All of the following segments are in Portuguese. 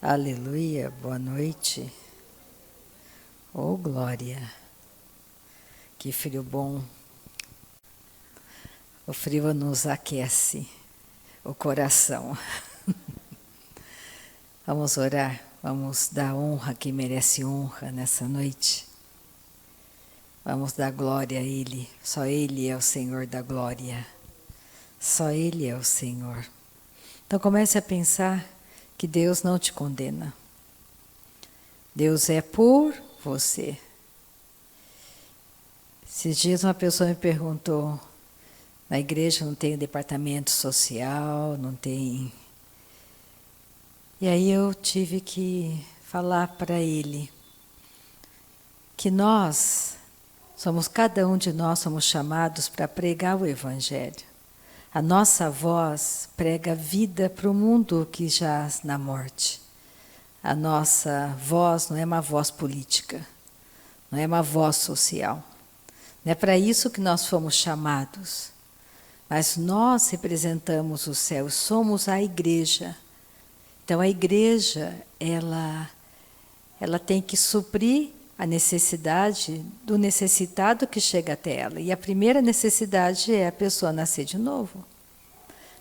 Aleluia, boa noite. Oh, glória. Que frio bom. O frio nos aquece o coração. Vamos orar, vamos dar honra que merece honra nessa noite. Vamos dar glória a Ele. Só Ele é o Senhor da glória. Só Ele é o Senhor. Então comece a pensar que Deus não te condena. Deus é por você. Esses dias uma pessoa me perguntou, na igreja não tem departamento social, não tem... E aí eu tive que falar para ele que cada um de nós somos chamados para pregar o Evangelho. A nossa voz prega vida para o mundo que jaz na morte. A nossa voz não é uma voz política, não é uma voz social. Não é para isso que nós fomos chamados. Mas nós representamos o céu, somos a igreja. Então a igreja, ela tem que suprir a necessidade do necessitado que chega até ela. E a primeira necessidade é a pessoa nascer de novo.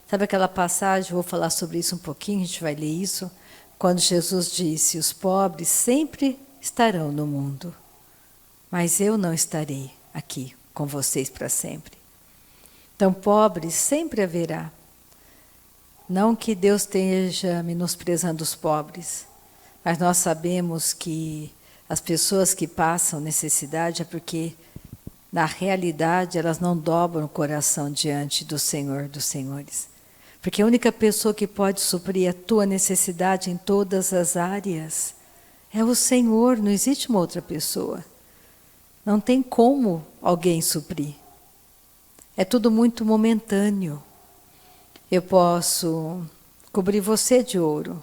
Sabe aquela passagem, vou falar sobre isso um pouquinho, a gente vai ler isso, quando Jesus disse, os pobres sempre estarão no mundo, mas eu não estarei aqui com vocês para sempre. Então, pobres sempre haverá. Não que Deus esteja menosprezando os pobres, mas nós sabemos que as pessoas que passam necessidade é porque, na realidade, elas não dobram o coração diante do Senhor dos Senhores. Porque a única pessoa que pode suprir a tua necessidade em todas as áreas é o Senhor, não existe uma outra pessoa. Não tem como alguém suprir. É tudo muito momentâneo. Eu posso cobrir você de ouro,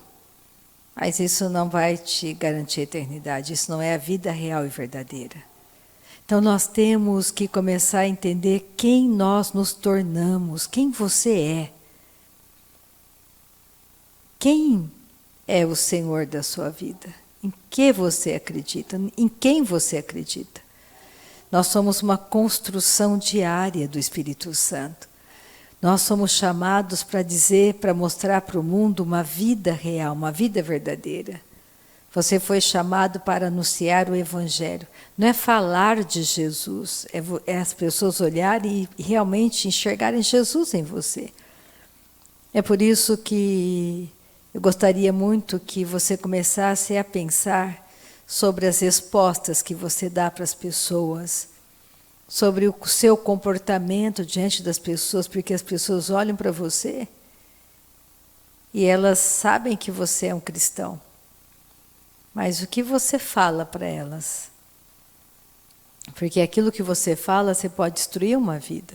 mas isso não vai te garantir a eternidade, isso não é a vida real e verdadeira. Então nós temos que começar a entender quem nós nos tornamos, quem você é. Quem é o Senhor da sua vida? Em que você acredita? Em quem você acredita? Nós somos uma construção diária do Espírito Santo. Nós somos chamados para dizer, para mostrar para o mundo uma vida real, uma vida verdadeira. Você foi chamado para anunciar o Evangelho. Não é falar de Jesus, é as pessoas olharem e realmente enxergarem Jesus em você. É por isso que eu gostaria muito que você começasse a pensar sobre as respostas que você dá para as pessoas, sobre o seu comportamento diante das pessoas, porque as pessoas olham para você e elas sabem que você é um cristão. Mas o que você fala para elas? Porque aquilo que você fala, você pode destruir uma vida.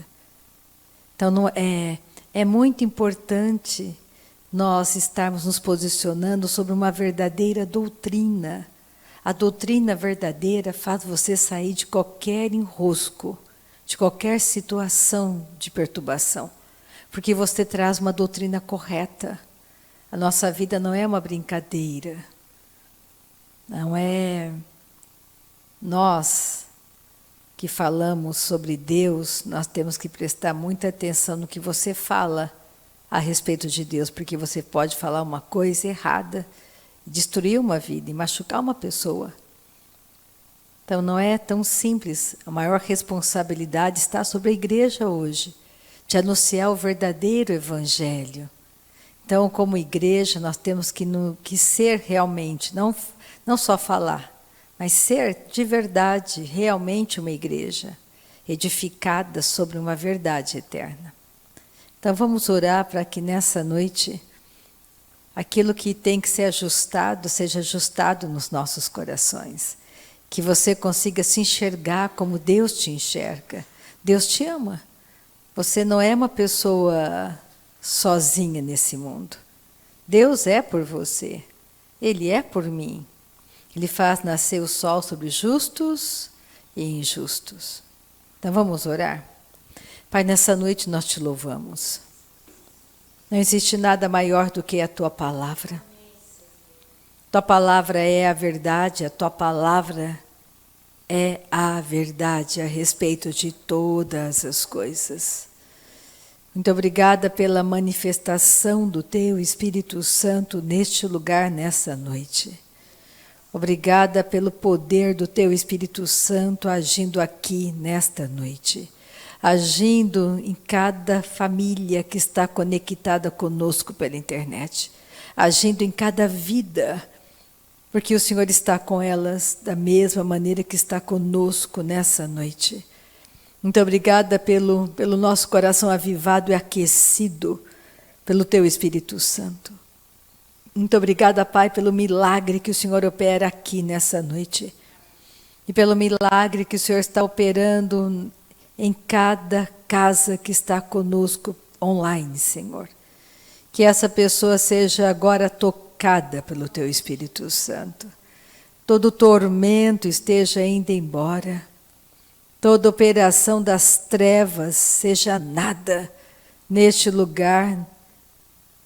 Então é muito importante nós estarmos nos posicionando sobre uma verdadeira doutrina. A doutrina verdadeira faz você sair de qualquer enrosco, de qualquer situação de perturbação, porque você traz uma doutrina correta. A nossa vida não é uma brincadeira, não é nós que falamos sobre Deus, nós temos que prestar muita atenção no que você fala a respeito de Deus, porque você pode falar uma coisa errada, destruir uma vida e machucar uma pessoa. Então não é tão simples. A maior responsabilidade está sobre a igreja hoje, de anunciar o verdadeiro Evangelho. Então, como igreja, nós temos que ser realmente, não só falar, mas ser de verdade, realmente uma igreja, edificada sobre uma verdade eterna. Então vamos orar para que nessa noite aquilo que tem que ser ajustado, seja ajustado nos nossos corações. Que você consiga se enxergar como Deus te enxerga. Deus te ama. Você não é uma pessoa sozinha nesse mundo. Deus é por você. Ele é por mim. Ele faz nascer o sol sobre justos e injustos. Então vamos orar? Pai, nessa noite nós te louvamos. Não existe nada maior do que a tua palavra. Tua palavra é a verdade, a tua palavra é a verdade a respeito de todas as coisas. Muito obrigada pela manifestação do teu Espírito Santo neste lugar, nessa noite. Obrigada pelo poder do teu Espírito Santo agindo aqui nesta noite. Agindo em cada família que está conectada conosco pela internet. Agindo em cada vida, porque o Senhor está com elas da mesma maneira que está conosco nessa noite. Muito obrigada pelo nosso coração avivado e aquecido pelo teu Espírito Santo. Muito obrigada, Pai, pelo milagre que o Senhor opera aqui nessa noite. E pelo milagre que o Senhor está operando em cada casa que está conosco online, Senhor. Que essa pessoa seja agora tocada pelo teu Espírito Santo. Todo tormento esteja indo embora. Toda operação das trevas seja nada neste lugar.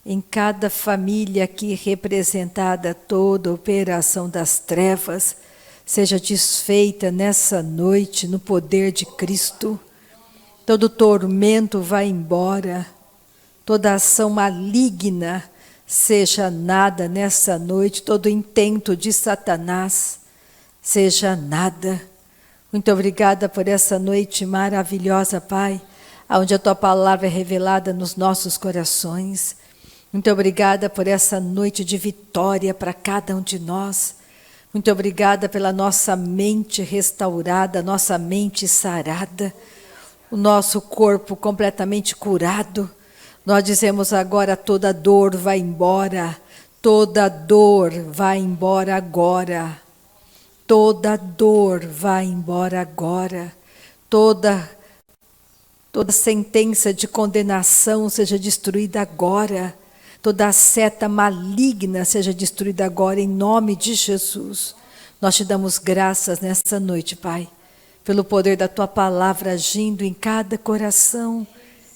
Em cada família aqui representada, toda operação das trevas seja desfeita nessa noite no poder de Cristo. Todo tormento vá embora. Toda ação maligna seja nada nessa noite. Todo intento de Satanás seja nada. Muito obrigada por essa noite maravilhosa, Pai, onde a tua palavra é revelada nos nossos corações. Muito obrigada por essa noite de vitória para cada um de nós. Muito obrigada pela nossa mente restaurada, nossa mente sarada, o nosso corpo completamente curado. Nós dizemos agora, toda dor vai embora, toda dor vai embora agora. Toda dor vai embora agora. Toda sentença de condenação seja destruída agora. Toda seta maligna seja destruída agora, em nome de Jesus. Nós te damos graças nessa noite, Pai, pelo poder da tua palavra agindo em cada coração,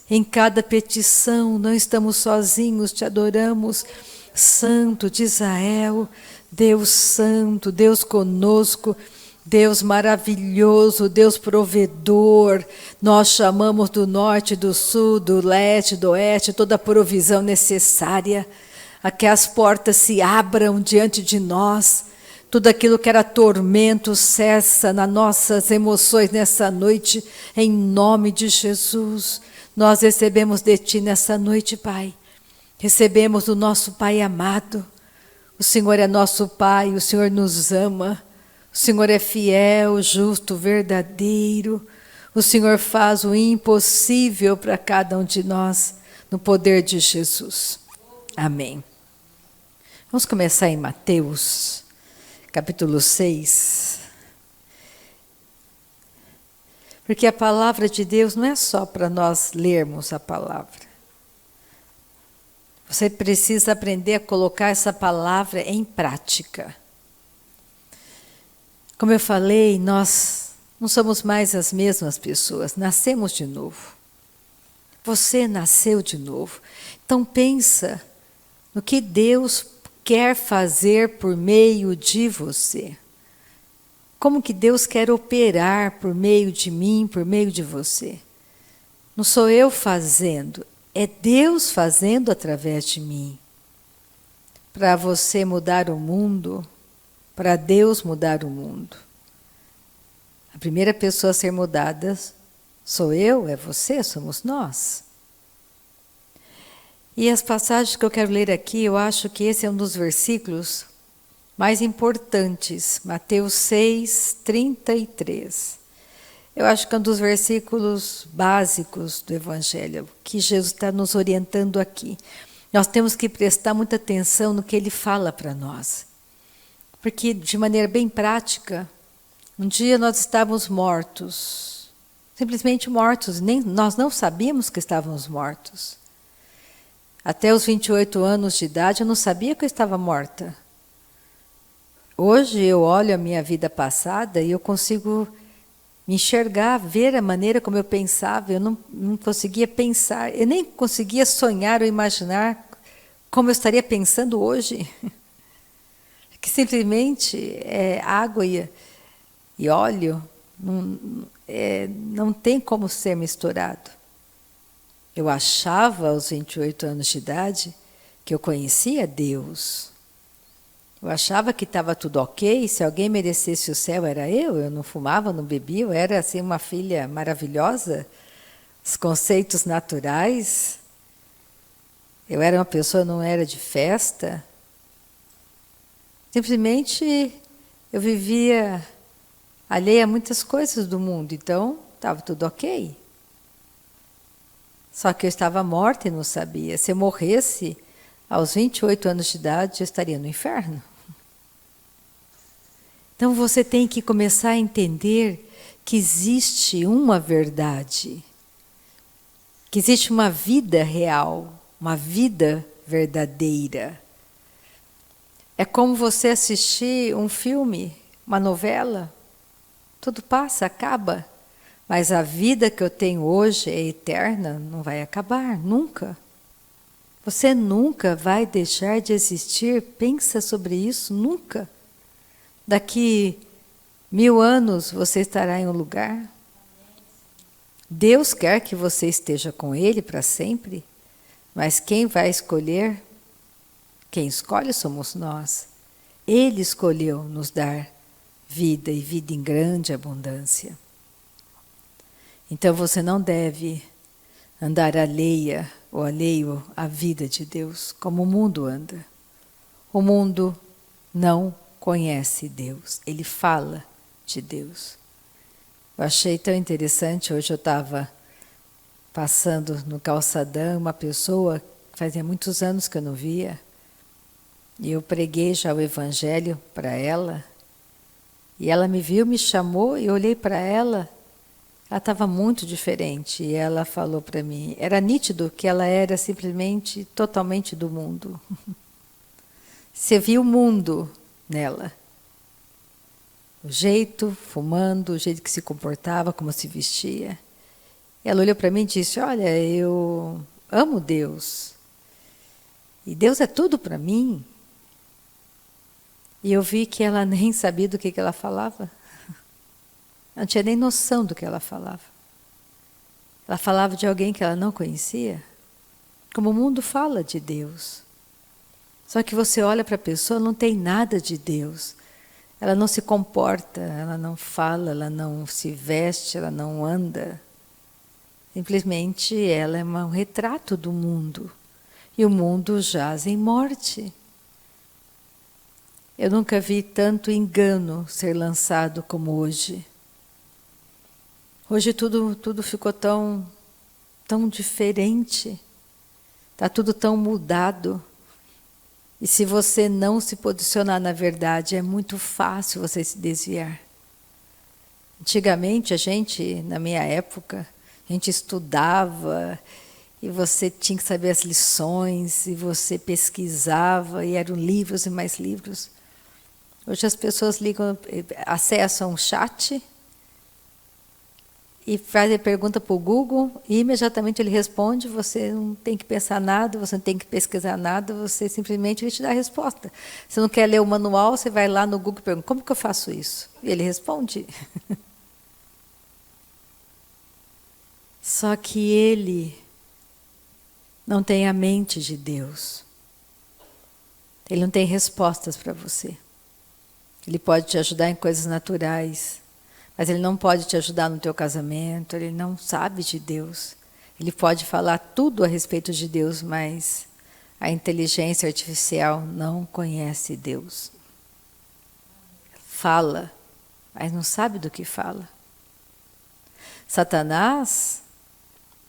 em cada petição. Não estamos sozinhos, te adoramos. Santo de Israel, Deus santo, Deus conosco, Deus maravilhoso, Deus provedor. Nós chamamos do norte, do sul, do leste, do oeste, toda a provisão necessária, a que as portas se abram diante de nós. Tudo aquilo que era tormento cessa nas nossas emoções nessa noite, em nome de Jesus. Nós recebemos de ti nessa noite, Pai. Recebemos do nosso Pai amado. O Senhor é nosso Pai, o Senhor nos ama. O Senhor é fiel, justo, verdadeiro. O Senhor faz o impossível para cada um de nós, no poder de Jesus. Amém. Vamos começar em Mateus, capítulo 6. Porque a palavra de Deus não é só para nós lermos a palavra. Você precisa aprender a colocar essa palavra em prática. Como eu falei, nós não somos mais as mesmas pessoas, nascemos de novo. Você nasceu de novo. Então pensa no que Deus quer fazer por meio de você. Como que Deus quer operar por meio de mim, por meio de você. Não sou eu fazendo, é Deus fazendo através de mim. Para você mudar o mundo, para Deus mudar o mundo. A primeira pessoa a ser mudada sou eu, é você, somos nós. E as passagens que eu quero ler aqui, eu acho que esse é um dos versículos mais importantes. Mateus 6, 33. Eu acho que é um dos versículos básicos do Evangelho, que Jesus está nos orientando aqui. Nós temos que prestar muita atenção no que Ele fala para nós. Porque, de maneira bem prática, um dia nós estávamos mortos, simplesmente mortos, nós não sabíamos que estávamos mortos. Até os 28 anos de idade eu não sabia que eu estava morta. Hoje eu olho a minha vida passada e eu consigo me enxergar, ver a maneira como eu pensava. Eu não conseguia pensar, eu nem conseguia sonhar ou imaginar como eu estaria pensando hoje. que simplesmente é água e óleo, não tem como ser misturado. Eu achava aos 28 anos de idade que eu conhecia Deus. Eu achava que estava tudo ok, se alguém merecesse o céu era eu não fumava, não bebia, eu era assim uma filha maravilhosa, os conceitos naturais. Eu era uma pessoa, não era de festa. Simplesmente eu vivia alheia a muitas coisas do mundo, então estava tudo ok. Só que eu estava morta e não sabia. Se eu morresse aos 28 anos de idade, eu estaria no inferno. Então você tem que começar a entender que existe uma verdade, que existe uma vida real, uma vida verdadeira. É como você assistir um filme, uma novela, tudo passa, acaba. Mas a vida que eu tenho hoje é eterna, não vai acabar, nunca. Você nunca vai deixar de existir, pensa sobre isso, nunca. Daqui 1000 anos você estará em um lugar. Deus quer que você esteja com Ele para sempre, mas quem vai escolher? Quem escolhe somos nós. Ele escolheu nos dar vida e vida em grande abundância. Então você não deve andar alheia ou alheio à vida de Deus, como o mundo anda. O mundo não conhece Deus, ele fala de Deus. Eu achei tão interessante, hoje eu estava passando no calçadão, uma pessoa, fazia muitos anos que eu não via, e eu preguei já o Evangelho para ela, e ela me viu, me chamou, e eu olhei para ela. Ela estava muito diferente e ela falou para mim, era nítido que ela era simplesmente totalmente do mundo. Você viu o mundo nela. O jeito, fumando, o jeito que se comportava, como se vestia. Ela olhou para mim e disse, olha, eu amo Deus. E Deus é tudo para mim. E eu vi que ela nem sabia do que ela falava. Não tinha nem noção do que ela falava. Ela falava de alguém que ela não conhecia. Como o mundo fala de Deus. Só que você olha para a pessoa, não tem nada de Deus. Ela não se comporta, ela não fala, ela não se veste, ela não anda. Simplesmente ela é um retrato do mundo. E o mundo jaz em morte. Eu nunca vi tanto engano ser lançado como hoje. Hoje tudo ficou tão diferente, está tudo tão mudado. E se você não se posicionar na verdade, é muito fácil você se desviar. Antigamente, na minha época, a gente estudava e você tinha que saber as lições, e você pesquisava, e eram livros e mais livros. Hoje as pessoas acessam um chat, e faz a pergunta para o Google e imediatamente ele responde, você não tem que pensar nada, você não tem que pesquisar nada, você simplesmente ele te dá a resposta. Você não quer ler o manual, você vai lá no Google e pergunta, como que eu faço isso? E ele responde. Só que ele não tem a mente de Deus. Ele não tem respostas para você. Ele pode te ajudar em coisas naturais, mas ele não pode te ajudar no teu casamento, ele não sabe de Deus. Ele pode falar tudo a respeito de Deus, mas a inteligência artificial não conhece Deus. Fala, mas não sabe do que fala. Satanás,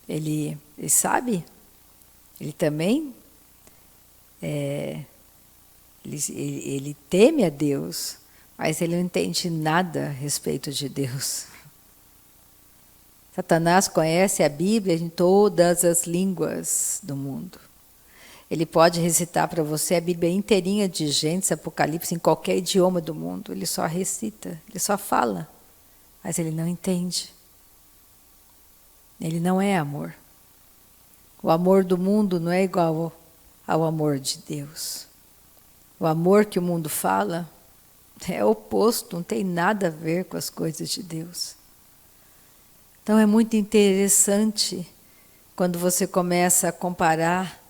ele sabe, ele também, ele teme a Deus, mas ele não entende nada a respeito de Deus. Satanás conhece a Bíblia em todas as línguas do mundo. Ele pode recitar para você a Bíblia inteirinha de Gênesis, Apocalipse, em qualquer idioma do mundo. Ele só recita, ele só fala, mas ele não entende. Ele não é amor. O amor do mundo não é igual ao amor de Deus. O amor que o mundo fala é oposto, não tem nada a ver com as coisas de Deus. Então é muito interessante quando você começa a comparar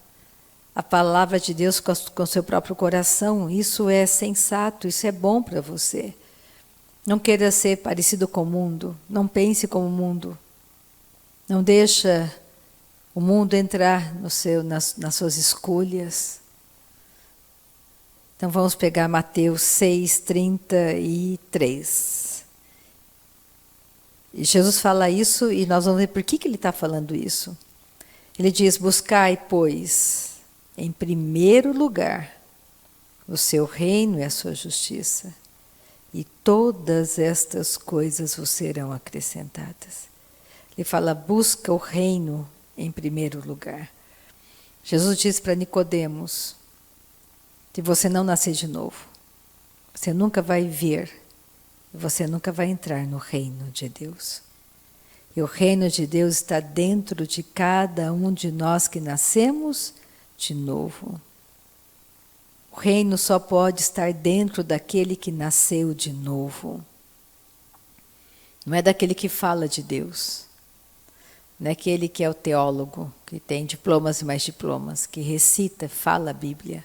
a palavra de Deus com o seu próprio coração. Isso é sensato, isso é bom para você. Não queira ser parecido com o mundo, não pense como o mundo. Não deixa o mundo entrar nas suas escolhas. Então vamos pegar Mateus 6:33. E Jesus fala isso e nós vamos ver por que ele está falando isso. Ele diz: buscai, pois, em primeiro lugar o seu reino e a sua justiça, e todas estas coisas vos serão acrescentadas. Ele fala: busca o reino em primeiro lugar. Jesus disse para Nicodemos: se você não nascer de novo, você nunca vai ver, você nunca vai entrar no reino de Deus. E o reino de Deus está dentro de cada um de nós que nascemos de novo. O reino só pode estar dentro daquele que nasceu de novo. Não é daquele que fala de Deus. Não é aquele que é o teólogo, que tem diplomas e mais diplomas, que recita, fala a Bíblia.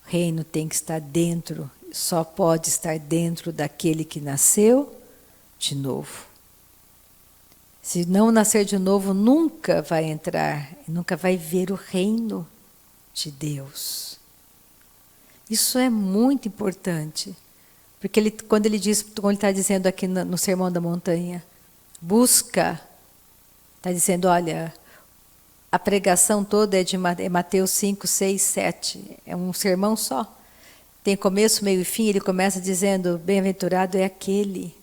O reino tem que estar dentro, só pode estar dentro daquele que nasceu de novo. Se não nascer de novo, nunca vai entrar, nunca vai ver o reino de Deus. Isso é muito importante, porque quando ele está dizendo aqui no Sermão da Montanha, busca, está dizendo, olha, a pregação toda é de Mateus 5, 6, 7, é um sermão só. Tem começo, meio e fim, ele começa dizendo, bem-aventurado é aquele,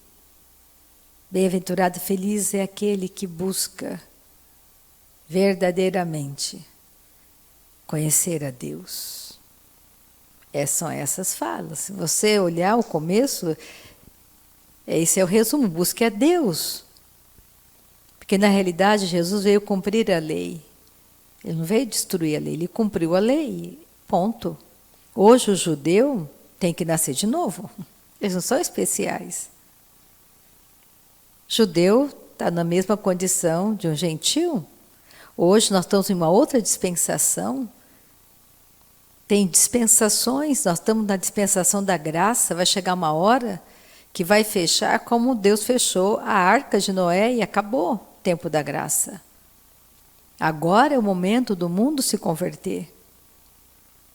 bem-aventurado, feliz é aquele que busca verdadeiramente conhecer a Deus. São essas falas. Se você olhar o começo, esse é o resumo, busque a Deus. Porque na realidade Jesus veio cumprir a lei. Ele não veio destruir a lei, ele cumpriu a lei, ponto. Hoje o judeu tem que nascer de novo. Eles não são especiais. Judeu está na mesma condição de um gentil. Hoje nós estamos em uma outra dispensação. Tem dispensações, nós estamos na dispensação da graça. Vai chegar uma hora que vai fechar como Deus fechou a arca de Noé e acabou o tempo da graça. Agora é o momento do mundo se converter.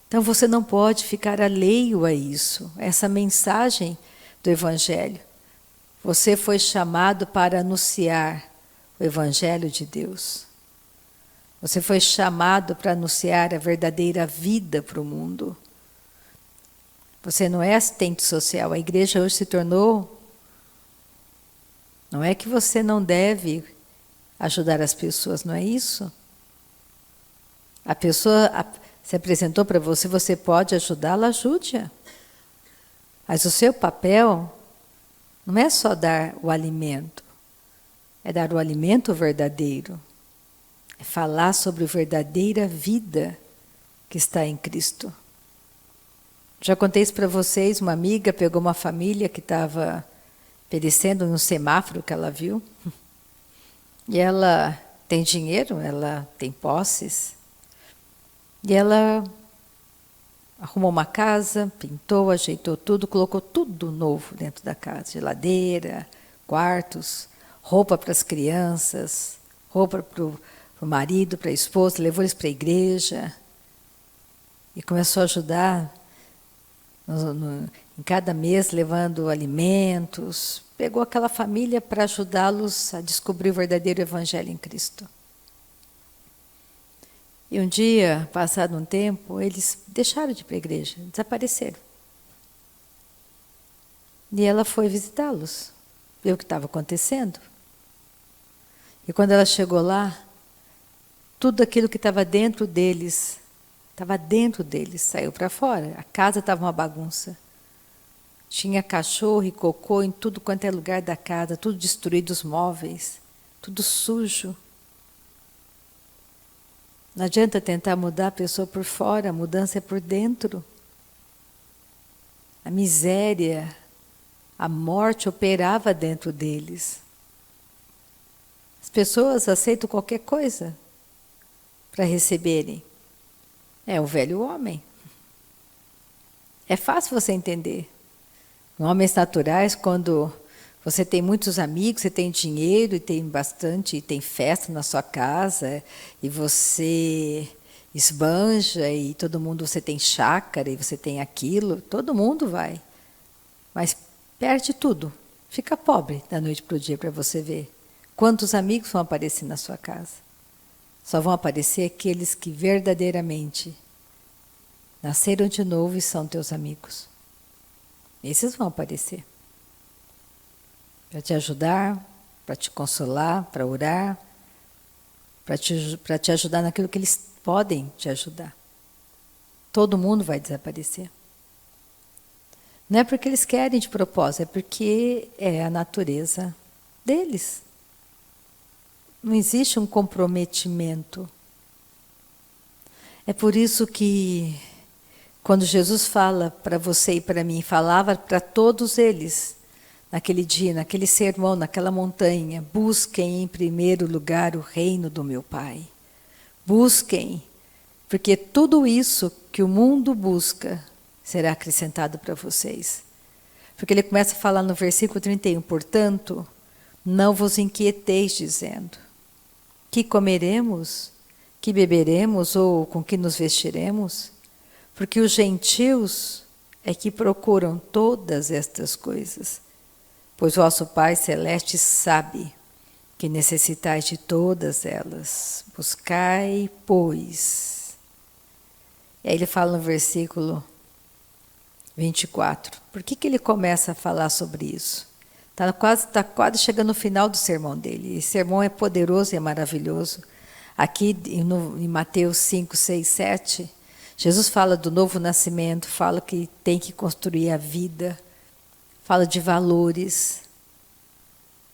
Então você não pode ficar alheio a isso, essa mensagem do Evangelho. Você foi chamado para anunciar o Evangelho de Deus. Você foi chamado para anunciar a verdadeira vida para o mundo. Você não é assistente social. A igreja hoje se tornou... Não é que você não deve ajudar as pessoas, não é isso? A pessoa se apresentou para você, você pode ajudá-la, ajude-a. Mas o seu papel não é só dar o alimento, é dar o alimento verdadeiro. É falar sobre a verdadeira vida que está em Cristo. Já contei isso para vocês, uma amiga pegou uma família que estava perecendo no semáforo que ela viu. E ela tem dinheiro, ela tem posses. E ela arrumou uma casa, pintou, ajeitou tudo, colocou tudo novo dentro da casa. Geladeira, quartos, roupa para as crianças, roupa para o marido, para a esposa, levou eles para a igreja. E começou a ajudar em cada mês, levando alimentos. Pegou aquela família para ajudá-los a descobrir o verdadeiro Evangelho em Cristo. E um dia, passado um tempo, eles deixaram de ir para a igreja, desapareceram. E ela foi visitá-los, ver o que estava acontecendo. E quando ela chegou lá, tudo aquilo que estava dentro deles, saiu para fora. A casa estava uma bagunça. Tinha cachorro e cocô em tudo quanto é lugar da casa, tudo destruído, os móveis, tudo sujo. Não adianta tentar mudar a pessoa por fora, a mudança é por dentro. a miséria, a morte operava dentro deles. As pessoas aceitam qualquer coisa para receberem. É o velho homem. É fácil você entender. Em homens naturais, quando você tem muitos amigos, você tem dinheiro e tem bastante, e tem festa na sua casa, e você esbanja, e todo mundo, você tem chácara, e você tem aquilo, todo mundo vai. Mas perde tudo, fica pobre da noite para o dia para você ver. Quantos amigos vão aparecer na sua casa? Só vão aparecer aqueles que verdadeiramente nasceram de novo e são teus amigos. Esses vão aparecer. Para te ajudar, para te consolar, para orar, para te ajudar naquilo que eles podem te ajudar. Todo mundo vai desaparecer. Não é porque eles querem de propósito, é porque é a natureza deles. Não existe um comprometimento. É por isso que quando Jesus fala para você e para mim, falava para todos eles, naquele dia, naquele sermão, naquela montanha, busquem em primeiro lugar o reino do meu Pai. Busquem, porque tudo isso que o mundo busca será acrescentado para vocês. Porque ele começa a falar no versículo 31, portanto, não vos inquieteis dizendo, que comeremos, que beberemos ou com que nos vestiremos? Porque os gentios é que procuram todas estas coisas. Pois vosso Pai Celeste sabe que necessitais de todas elas. Buscai, pois. E aí ele fala no versículo 24. Por que ele começa a falar sobre isso? Está quase chegando no final do sermão dele. Esse sermão é poderoso e é maravilhoso. Aqui em Mateus 5, 6, 7, Jesus fala do novo nascimento, fala que tem que construir a vida, fala de valores.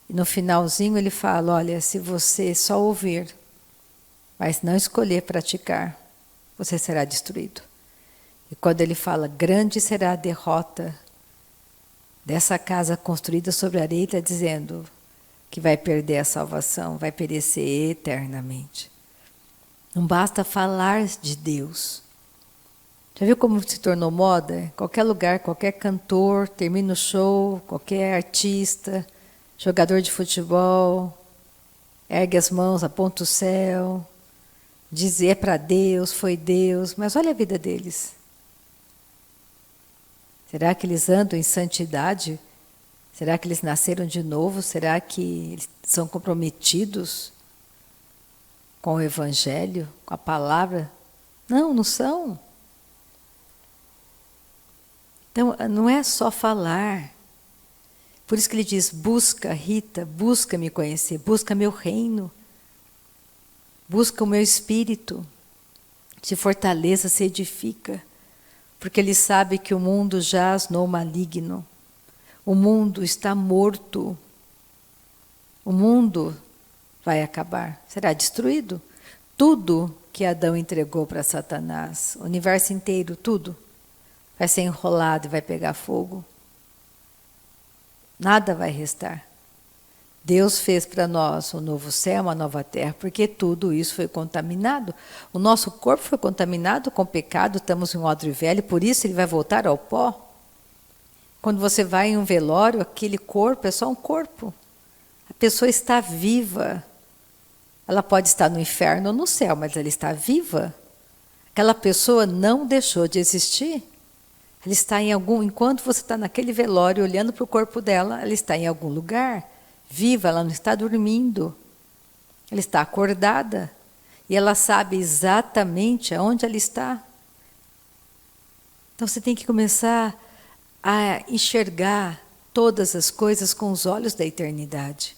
E no finalzinho ele fala, olha, se você só ouvir, mas não escolher praticar, você será destruído. E quando ele fala, grande será a derrota dessa casa construída sobre areia, ele está dizendo que vai perder a salvação, vai perecer eternamente. Não basta falar de Deus. Já viu como se tornou moda? Qualquer lugar, qualquer cantor, termina o show, qualquer artista, jogador de futebol, ergue as mãos, aponta o céu, diz é para Deus, foi Deus, mas olha a vida deles. Será que eles andam em santidade? Será que eles nasceram de novo? Será que eles são comprometidos com o Evangelho, com a palavra? Não, não são. Então, não é só falar. Por isso que ele diz, busca, Rita, busca me conhecer, busca meu reino, busca o meu espírito, se fortaleça, se edifica, porque ele sabe que o mundo jaz no maligno, o mundo está morto, o mundo vai acabar, será destruído. Tudo que Adão entregou para Satanás, o universo inteiro, tudo, vai ser enrolado e vai pegar fogo. Nada vai restar. Deus fez para nós um novo céu, uma nova terra, porque tudo isso foi contaminado. O nosso corpo foi contaminado com pecado, estamos em um odre velho, por isso ele vai voltar ao pó. Quando você vai em um velório, aquele corpo é só um corpo. A pessoa está viva. Ela pode estar no inferno ou no céu, mas ela está viva. Aquela pessoa não deixou de existir. Ela está em enquanto você está naquele velório, olhando para o corpo dela, ela está em algum lugar, viva, ela não está dormindo. Ela está acordada. E ela sabe exatamente aonde ela está. Então você tem que começar a enxergar todas as coisas com os olhos da eternidade.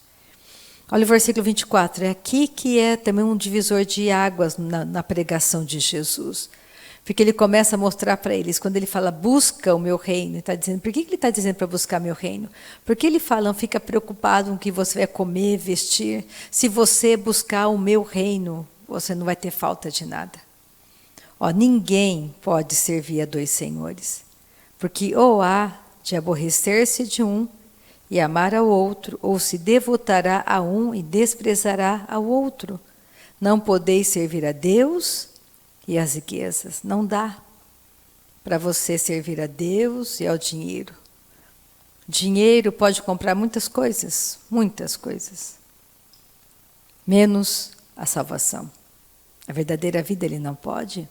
Olha o versículo 24, é aqui que é também um divisor de águas na pregação de Jesus. Porque ele começa a mostrar para eles, quando ele fala, busca o meu reino, está dizendo, por que ele está dizendo para buscar meu reino? Porque ele fala, não fica preocupado com o que você vai comer, vestir. Se você buscar o meu reino, você não vai ter falta de nada. Ó, ninguém pode servir a dois senhores, porque ou há de aborrecer-se de um e amar ao outro, ou se devotará a um e desprezará ao outro. Não podeis servir a Deus e às riquezas. Não dá para você servir a Deus e ao dinheiro. Dinheiro pode comprar muitas coisas, menos a salvação. A verdadeira vida ele não pode.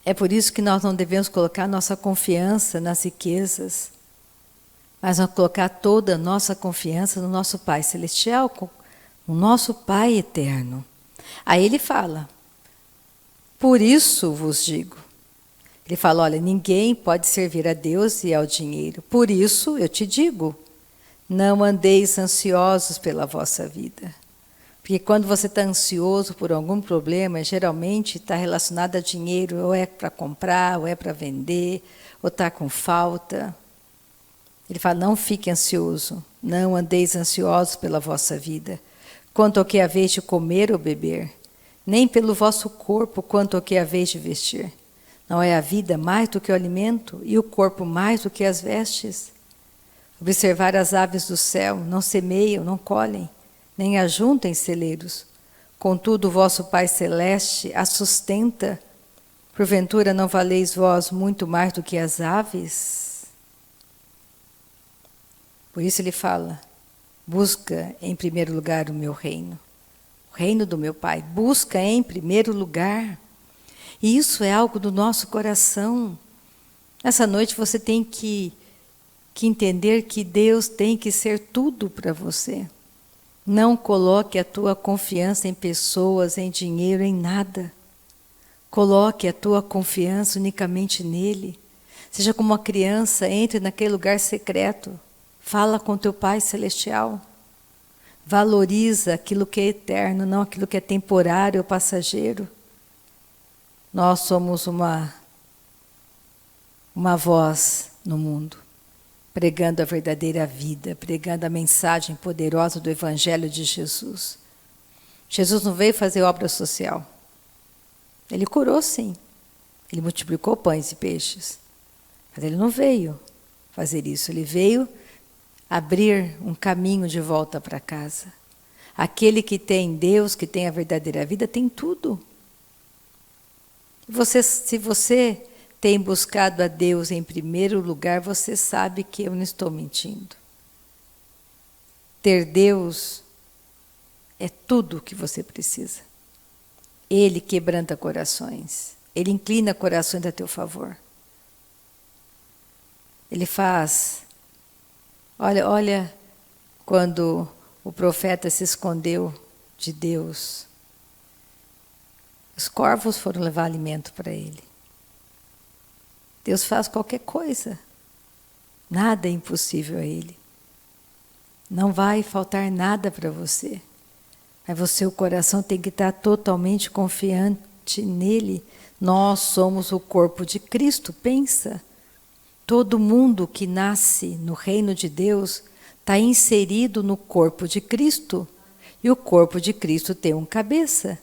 É por isso que nós não devemos colocar nossa confiança nas riquezas, mas vamos colocar toda a nossa confiança no nosso Pai Celestial, no nosso Pai Eterno. Aí ele fala, por isso vos digo. Ele fala, olha, ninguém pode servir a Deus e ao dinheiro. Por isso eu te digo, não andeis ansiosos pela vossa vida. Porque quando você está ansioso por algum problema, geralmente está relacionado a dinheiro, ou é para comprar, ou é para vender, ou está com falta. Ele fala, não fique ansioso, não andeis ansiosos pela vossa vida, quanto ao que haveis de comer ou beber, nem pelo vosso corpo, quanto ao que haveis de vestir. Não é a vida mais do que o alimento, e o corpo mais do que as vestes? Observar as aves do céu, não semeiam, não colhem, nem ajuntem celeiros. Contudo, o vosso Pai Celeste as sustenta. Porventura não valeis vós muito mais do que as aves? Por isso ele fala, busca em primeiro lugar o meu reino, o reino do meu Pai. Busca em primeiro lugar. E isso é algo do nosso coração. Nessa noite você tem que entender que Deus tem que ser tudo para você. Não coloque a tua confiança em pessoas, em dinheiro, em nada. Coloque a tua confiança unicamente nele. Seja como uma criança, entre naquele lugar secreto. Fala com teu Pai Celestial. Valoriza aquilo que é eterno, não aquilo que é temporário ou passageiro. Nós somos uma voz no mundo, pregando a verdadeira vida, pregando a mensagem poderosa do Evangelho de Jesus. Jesus não veio fazer obra social. Ele curou, sim. Ele multiplicou pães e peixes. Mas ele não veio fazer isso. Ele veio abrir um caminho de volta para casa. Aquele que tem Deus, que tem a verdadeira vida, tem tudo. Se você tem buscado a Deus em primeiro lugar, você sabe que eu não estou mentindo. Ter Deus é tudo o que você precisa. Ele quebranta corações. Ele inclina corações a teu favor. Ele faz. Olha quando o profeta se escondeu de Deus. Os corvos foram levar alimento para ele. Deus faz qualquer coisa. Nada é impossível a ele. Não vai faltar nada para você. Mas o coração tem que estar totalmente confiante nele. Nós somos o corpo de Cristo, pensa. Todo mundo que nasce no reino de Deus está inserido no corpo de Cristo. E o corpo de Cristo tem um cabeça.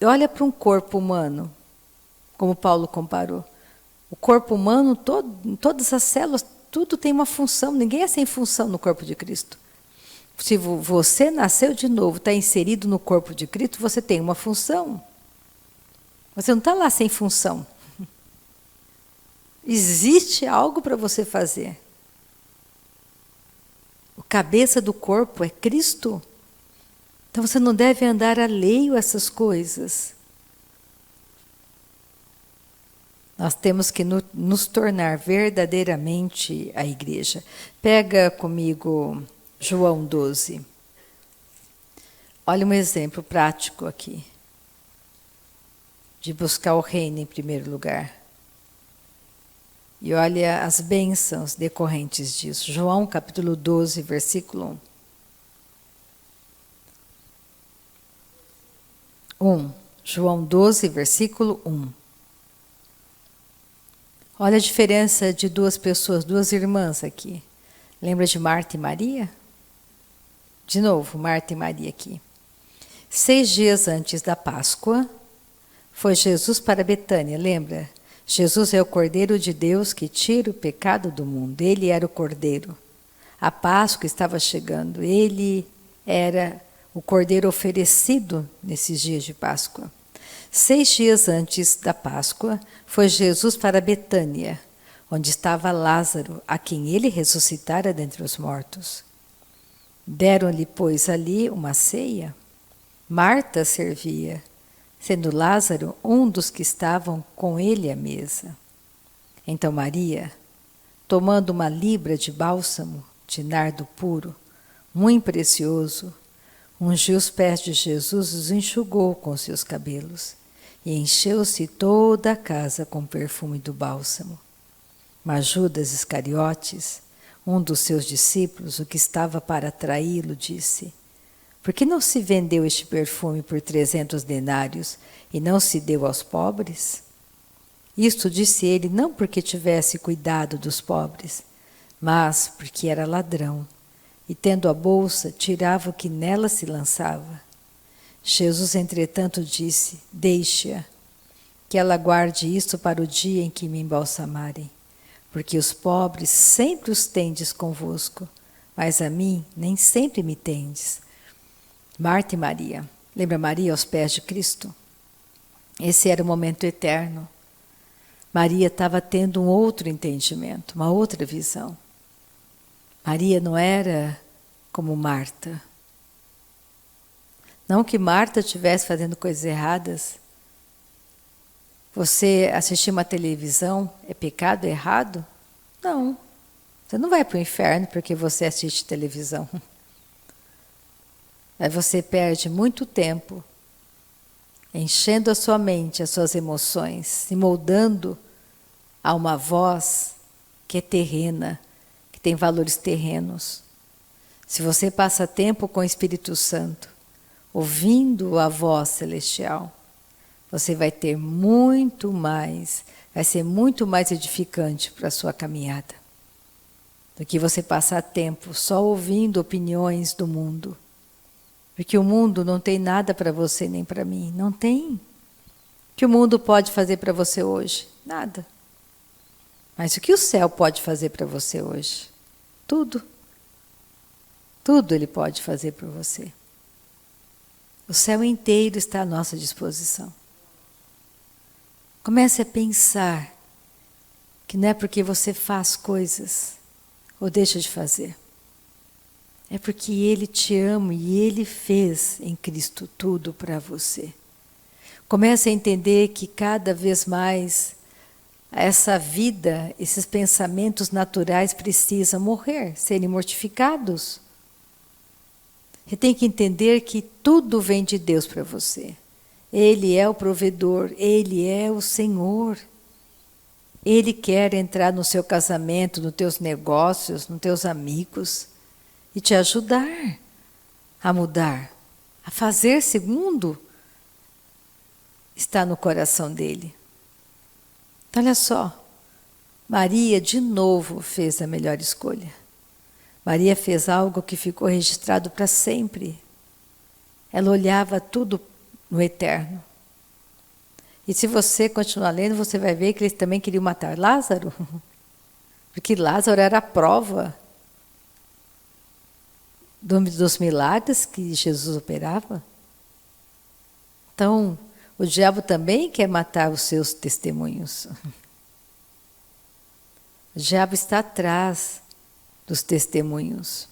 Olha para um corpo humano, como Paulo comparou. O corpo humano, todas as células, tudo tem uma função. Ninguém é sem função no corpo de Cristo. Se você nasceu de novo, está inserido no corpo de Cristo, você tem uma função. Você não está lá sem função. Existe algo para você fazer. O cabeça do corpo é Cristo. Então você não deve andar alheio a essas coisas. Nós temos que nos tornar verdadeiramente a igreja. Pega comigo João 12. Olha um exemplo prático aqui. De buscar o reino em primeiro lugar. E olha as bênçãos decorrentes disso. João capítulo 12, versículo 1. João 12, versículo 1. Olha a diferença de duas pessoas, duas irmãs aqui. Lembra de Marta e Maria? De novo, Marta e Maria aqui. 6 dias antes da Páscoa, foi Jesus para Betânia, lembra? Jesus é o Cordeiro de Deus que tira o pecado do mundo. Ele era o Cordeiro. A Páscoa estava chegando. Ele era o Cordeiro oferecido nesses dias de Páscoa. 6 dias antes da Páscoa, foi Jesus para Betânia, onde estava Lázaro, a quem ele ressuscitara dentre os mortos. Deram-lhe, pois, ali uma ceia. Marta servia, sendo Lázaro um dos que estavam com ele à mesa. Então Maria, tomando uma libra de bálsamo, de nardo puro, muito precioso, ungiu os pés de Jesus e os enxugou com seus cabelos, e encheu-se toda a casa com o perfume do bálsamo. Mas Judas Iscariotes, um dos seus discípulos, o que estava para traí-lo, disse: por que não se vendeu este perfume por 300 denários e não se deu aos pobres? Isto disse ele não porque tivesse cuidado dos pobres, mas porque era ladrão, e tendo a bolsa, tirava o que nela se lançava. Jesus, entretanto, disse: deixe-a, que ela guarde isto para o dia em que me embalsamarem, porque os pobres sempre os tendes convosco, mas a mim nem sempre me tendes. Marta e Maria. Lembra Maria aos pés de Cristo? Esse era o momento eterno. Maria estava tendo um outro entendimento, uma outra visão. Maria não era como Marta. Não que Marta estivesse fazendo coisas erradas. Você assistir uma televisão é pecado, é errado? Não. Você não vai para o inferno porque você assiste televisão. Aí você perde muito tempo enchendo a sua mente, as suas emoções, se moldando a uma voz que é terrena, que tem valores terrenos. Se você passa tempo com o Espírito Santo, ouvindo a voz celestial, você vai ter muito mais, vai ser muito mais edificante para a sua caminhada, do que você passar tempo só ouvindo opiniões do mundo. Porque o mundo não tem nada para você nem para mim. Não tem. O que o mundo pode fazer para você hoje? Nada. Mas o que o céu pode fazer para você hoje? Tudo. Tudo ele pode fazer por você. O céu inteiro está à nossa disposição. Comece a pensar que não é porque você faz coisas ou deixa de fazer. É porque Ele te ama e Ele fez em Cristo tudo para você. Comece a entender que cada vez mais essa vida, esses pensamentos naturais precisam morrer, serem mortificados. Você tem que entender que tudo vem de Deus para você. Ele é o provedor, Ele é o Senhor. Ele quer entrar no seu casamento, nos teus negócios, nos teus amigos, e te ajudar a mudar, a fazer segundo está no coração dele. Então, olha só, Maria de novo fez a melhor escolha. Maria fez algo que ficou registrado para sempre. Ela olhava tudo no eterno. E se você continuar lendo, você vai ver que eles também queriam matar Lázaro, porque Lázaro era a prova dos milagres que Jesus operava. Então, o diabo também quer matar os seus testemunhos. O diabo está atrás dos testemunhos.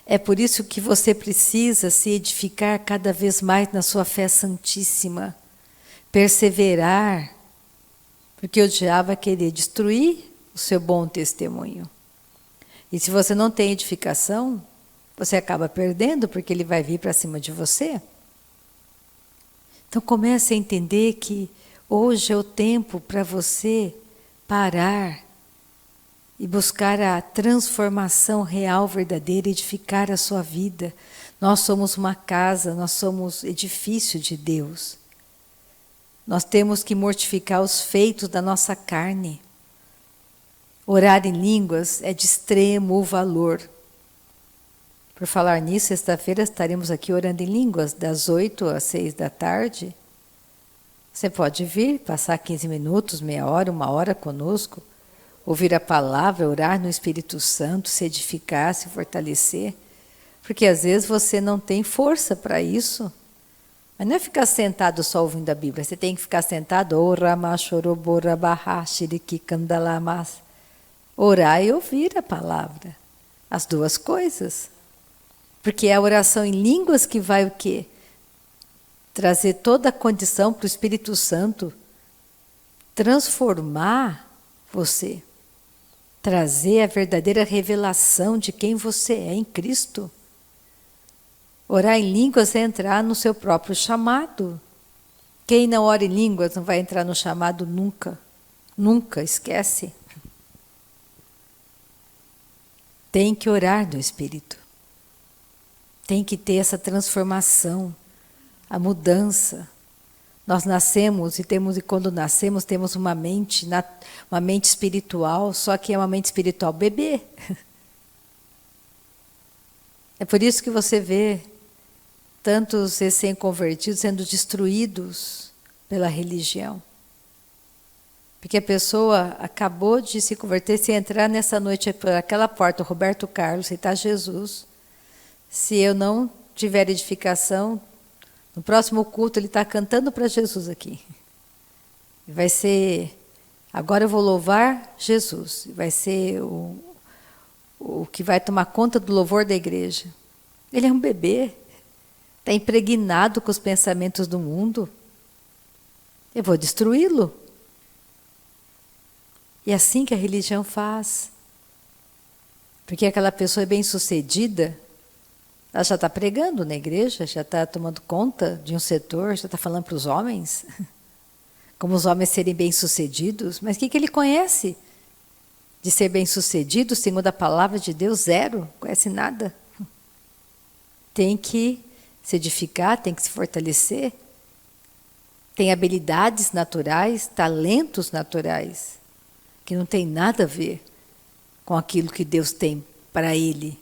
É por isso que você precisa se edificar cada vez mais na sua fé santíssima, perseverar, porque o diabo vai querer destruir o seu bom testemunho. E se você não tem edificação, você acaba perdendo, porque ele vai vir para cima de você. Então comece a entender que hoje é o tempo para você parar e buscar a transformação real, verdadeira, edificar a sua vida. Nós somos uma casa, nós somos edifício de Deus. Nós temos que mortificar os feitos da nossa carne. Orar em línguas é de extremo valor. Por falar nisso, sexta-feira estaremos aqui orando em línguas, das 8 às 6 da tarde. Você pode vir, passar 15 minutos, meia hora, 1 hora conosco, ouvir a palavra, orar no Espírito Santo, se edificar, se fortalecer. Porque às vezes você não tem força para isso. Mas não é ficar sentado só ouvindo a Bíblia. Você tem que ficar sentado, orar e ouvir a palavra. As duas coisas. Porque é a oração em línguas que vai o quê? Trazer toda a condição para o Espírito Santo transformar você. Trazer a verdadeira revelação de quem você é em Cristo. Orar em línguas é entrar no seu próprio chamado. Quem não ora em línguas não vai entrar no chamado nunca. Nunca, esquece. Tem que orar no Espírito. Tem que ter essa transformação, a mudança. Nós nascemos e quando nascemos temos uma mente espiritual, só que é uma mente espiritual bebê. É por isso que você vê tantos recém-convertidos sendo destruídos pela religião. Porque a pessoa acabou de se converter, se entrar nessa noite por aquela porta, Roberto Carlos, citar Jesus, se eu não tiver edificação, no próximo culto ele está cantando para Jesus aqui. Vai ser, agora eu vou louvar Jesus, vai ser o que vai tomar conta do louvor da igreja. Ele é um bebê, está impregnado com os pensamentos do mundo. Eu vou destruí-lo. E é assim que a religião faz. Porque aquela pessoa é bem-sucedida, ela já está pregando na igreja, já está tomando conta de um setor, já está falando para os homens, como os homens serem bem-sucedidos. Mas o que ele conhece de ser bem-sucedido, segundo a palavra de Deus? Zero, conhece nada. Tem que se edificar, tem que se fortalecer, tem habilidades naturais, talentos naturais, que não tem nada a ver com aquilo que Deus tem para ele,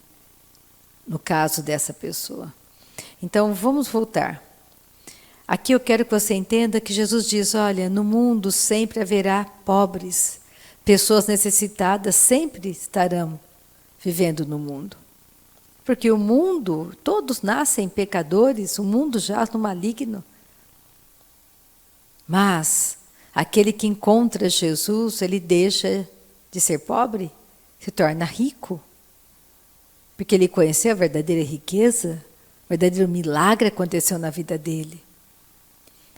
no caso dessa pessoa. Então, vamos voltar. Aqui eu quero que você entenda que Jesus diz, olha, no mundo sempre haverá pobres, pessoas necessitadas sempre estarão vivendo no mundo. Porque o mundo, todos nascem pecadores, o mundo jaz no maligno. Mas aquele que encontra Jesus, ele deixa de ser pobre, se torna rico. Porque ele conheceu a verdadeira riqueza, o verdadeiro milagre aconteceu na vida dele.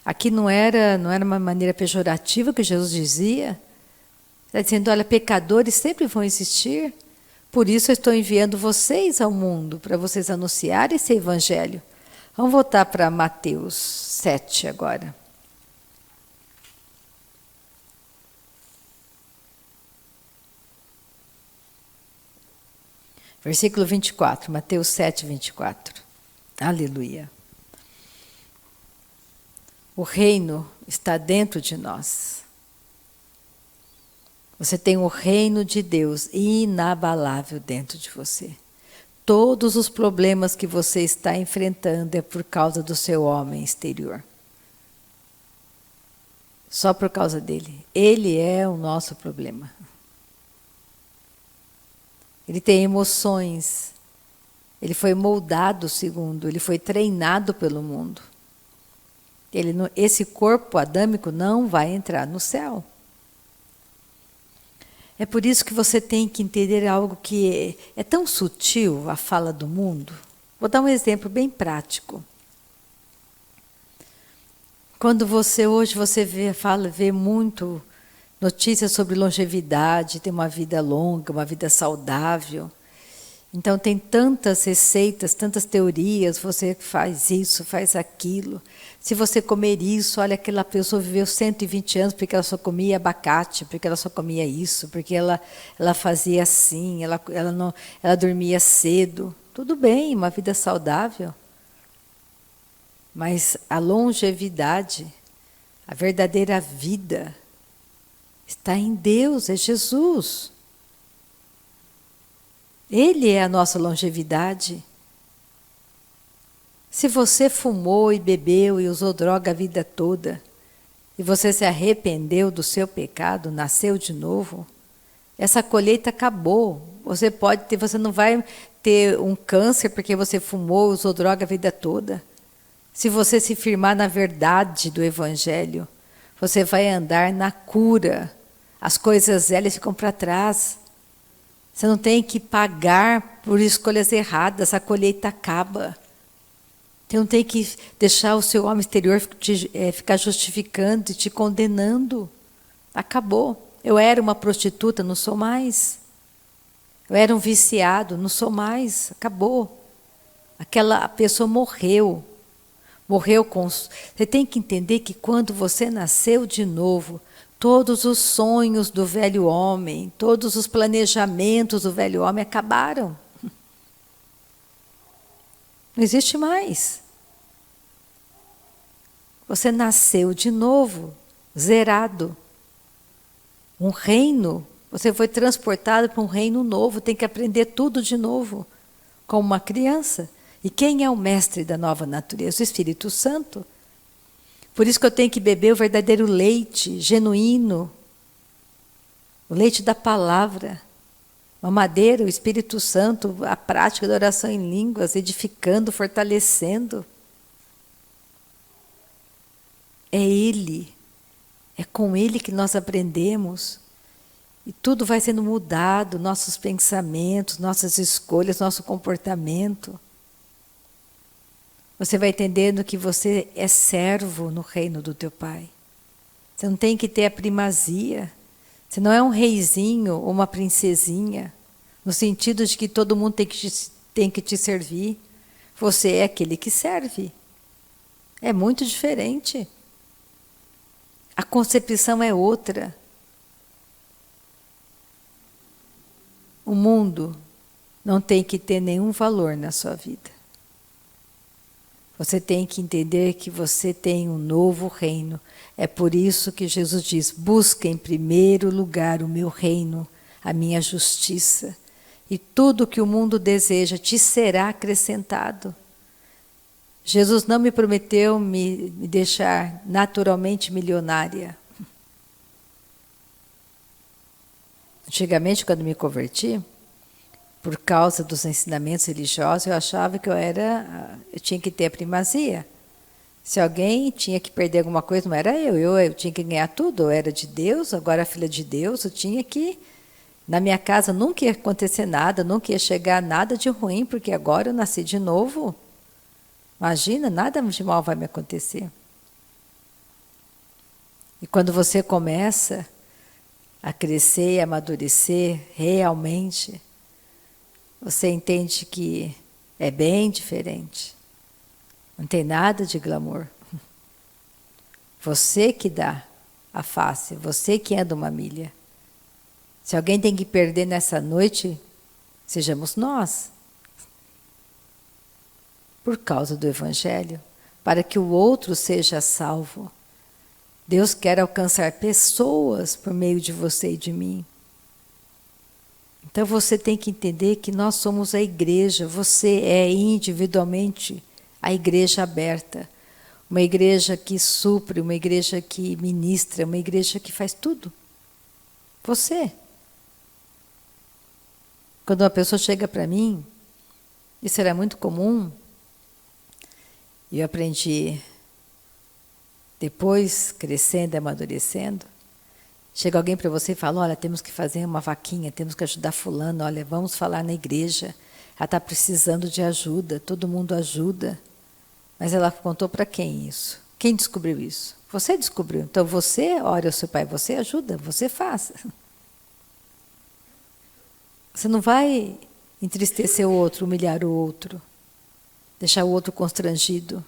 Aqui não era uma maneira pejorativa que Jesus dizia. Está dizendo, olha, pecadores sempre vão existir, por isso eu estou enviando vocês ao mundo, para vocês anunciarem esse evangelho. Vamos voltar para Mateus 7 agora. Versículo 24, Mateus 7, 24. Aleluia. O reino está dentro de nós. Você tem o reino de Deus inabalável dentro de você. Todos os problemas que você está enfrentando é por causa do seu homem exterior. Só por causa dele. Ele é o nosso problema. Ele tem emoções. Ele foi moldado segundo, ele foi treinado pelo mundo. Esse corpo adâmico não vai entrar no céu. É por isso que você tem que entender algo que é tão sutil, a fala do mundo. Vou dar um exemplo bem prático. Quando hoje você vê muito notícias sobre longevidade, ter uma vida longa, uma vida saudável. Então tem tantas receitas, tantas teorias, você faz isso, faz aquilo. Se você comer isso, olha, aquela pessoa viveu 120 anos porque ela só comia abacate, porque ela só comia isso, porque ela fazia assim, ela dormia cedo. Tudo bem, uma vida saudável. Mas a longevidade, a verdadeira vida, está em Deus, é Jesus. Ele é a nossa longevidade. Se você fumou e bebeu e usou droga a vida toda, e você se arrependeu do seu pecado, nasceu de novo, essa colheita acabou. Você não vai ter um câncer porque você fumou, usou droga a vida toda. Se você se firmar na verdade do Evangelho, você vai andar na cura. As coisas velhas ficam para trás. Você não tem que pagar por escolhas erradas, a colheita acaba. Você não tem que deixar o seu homem exterior ficar justificando e te condenando. Acabou. Eu era uma prostituta, não sou mais. Eu era um viciado, não sou mais. Acabou. Aquela pessoa morreu. Morreu com... Você tem que entender que quando você nasceu de novo, todos os sonhos do velho homem, todos os planejamentos do velho homem acabaram. Não existe mais. Você nasceu de novo, zerado. Um reino, você foi transportado para um reino novo, tem que aprender tudo de novo, como uma criança. E quem é o mestre da nova natureza? O Espírito Santo. Por isso que eu tenho que beber o verdadeiro leite, genuíno, o leite da palavra, mamadeira, o Espírito Santo, a prática da oração em línguas, edificando, fortalecendo. É Ele, é com Ele que nós aprendemos. E tudo vai sendo mudado, nossos pensamentos, nossas escolhas, nosso comportamento. Você vai entendendo que você é servo no reino do teu Pai. Você não tem que ter a primazia. Você não é um reizinho ou uma princesinha, no sentido de que todo mundo tem que te servir. Você é aquele que serve. É muito diferente. A concepção é outra. O mundo não tem que ter nenhum valor na sua vida. Você tem que entender que você tem um novo reino. É por isso que Jesus diz: busca em primeiro lugar o meu reino, a minha justiça, e tudo que o mundo deseja te será acrescentado. Jesus não me prometeu me deixar naturalmente milionária. Antigamente, quando me converti, por causa dos ensinamentos religiosos, eu achava que eu tinha que ter a primazia. Se alguém tinha que perder alguma coisa, não era eu tinha que ganhar tudo. Eu era de Deus, agora filha de Deus, eu tinha que... Na minha casa nunca ia acontecer nada, nunca ia chegar nada de ruim, porque agora eu nasci de novo. Imagina, nada de mal vai me acontecer. E quando você começa a crescer e amadurecer realmente, você entende que é bem diferente. Não tem nada de glamour. Você que dá a face, você que anda uma milha. Se alguém tem que perder nessa noite, sejamos nós. Por causa do Evangelho, para que o outro seja salvo. Deus quer alcançar pessoas por meio de você e de mim. Então você tem que entender que nós somos a igreja, você é individualmente a igreja aberta. Uma igreja que supre, uma igreja que ministra, uma igreja que faz tudo. Você. Quando uma pessoa chega para mim, isso era muito comum, e eu aprendi depois, crescendo e amadurecendo. Chega alguém para você e fala: olha, temos que fazer uma vaquinha, temos que ajudar fulano, olha, vamos falar na igreja, ela está precisando de ajuda, todo mundo ajuda. Mas ela contou para quem isso? Quem descobriu isso? Você descobriu. Então você ora ao seu pai, você ajuda, você faz. Você não vai entristecer o outro, humilhar o outro, deixar o outro constrangido.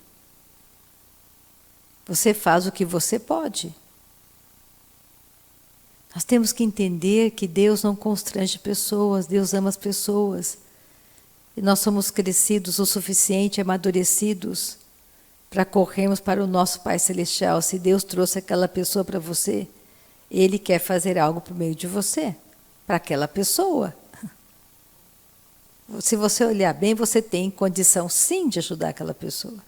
Você faz o que você pode. Nós temos que entender que Deus não constrange pessoas, Deus ama as pessoas. E nós somos crescidos o suficiente, amadurecidos, para corrermos para o nosso Pai Celestial. Se Deus trouxe aquela pessoa para você, Ele quer fazer algo por meio de você, para aquela pessoa. Se você olhar bem, você tem condição sim de ajudar aquela pessoa.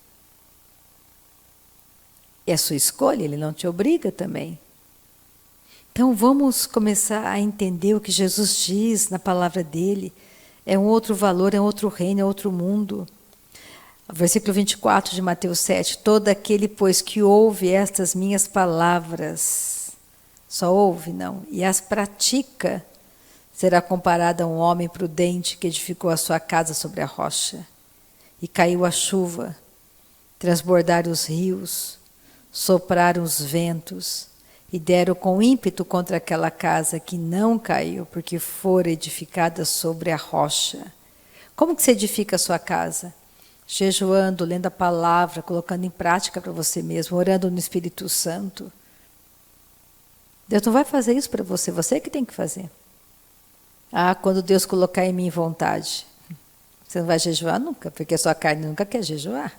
É a sua escolha, Ele não te obriga também. Então vamos começar a entender o que Jesus diz na palavra dEle. É um outro valor, é um outro reino, é outro mundo. Versículo 24 de Mateus 7. Todo aquele, pois, que ouve estas minhas palavras, só ouve, não, e as pratica, será comparado a um homem prudente que edificou a sua casa sobre a rocha. E caiu a chuva, transbordaram os rios, sopraram os ventos, e deram com ímpeto contra aquela casa que não caiu, porque fora edificada sobre a rocha. Como que se edifica a sua casa? Jejuando, lendo a palavra, colocando em prática para você mesmo, orando no Espírito Santo. Deus não vai fazer isso para você, você que tem que fazer. Quando Deus colocar em mim vontade, você não vai jejuar nunca, porque a sua carne nunca quer jejuar.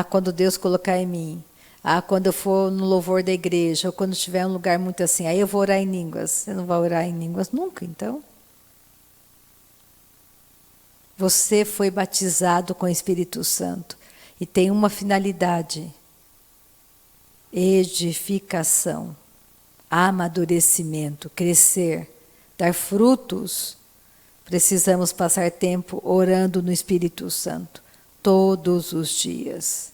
Quando Deus colocar em mim, quando eu for no louvor da igreja, ou quando tiver um lugar muito assim, aí eu vou orar em línguas. Você não vai orar em línguas nunca, então. Você foi batizado com o Espírito Santo e tem uma finalidade: edificação, amadurecimento, crescer, dar frutos. Precisamos passar tempo orando no Espírito Santo todos os dias.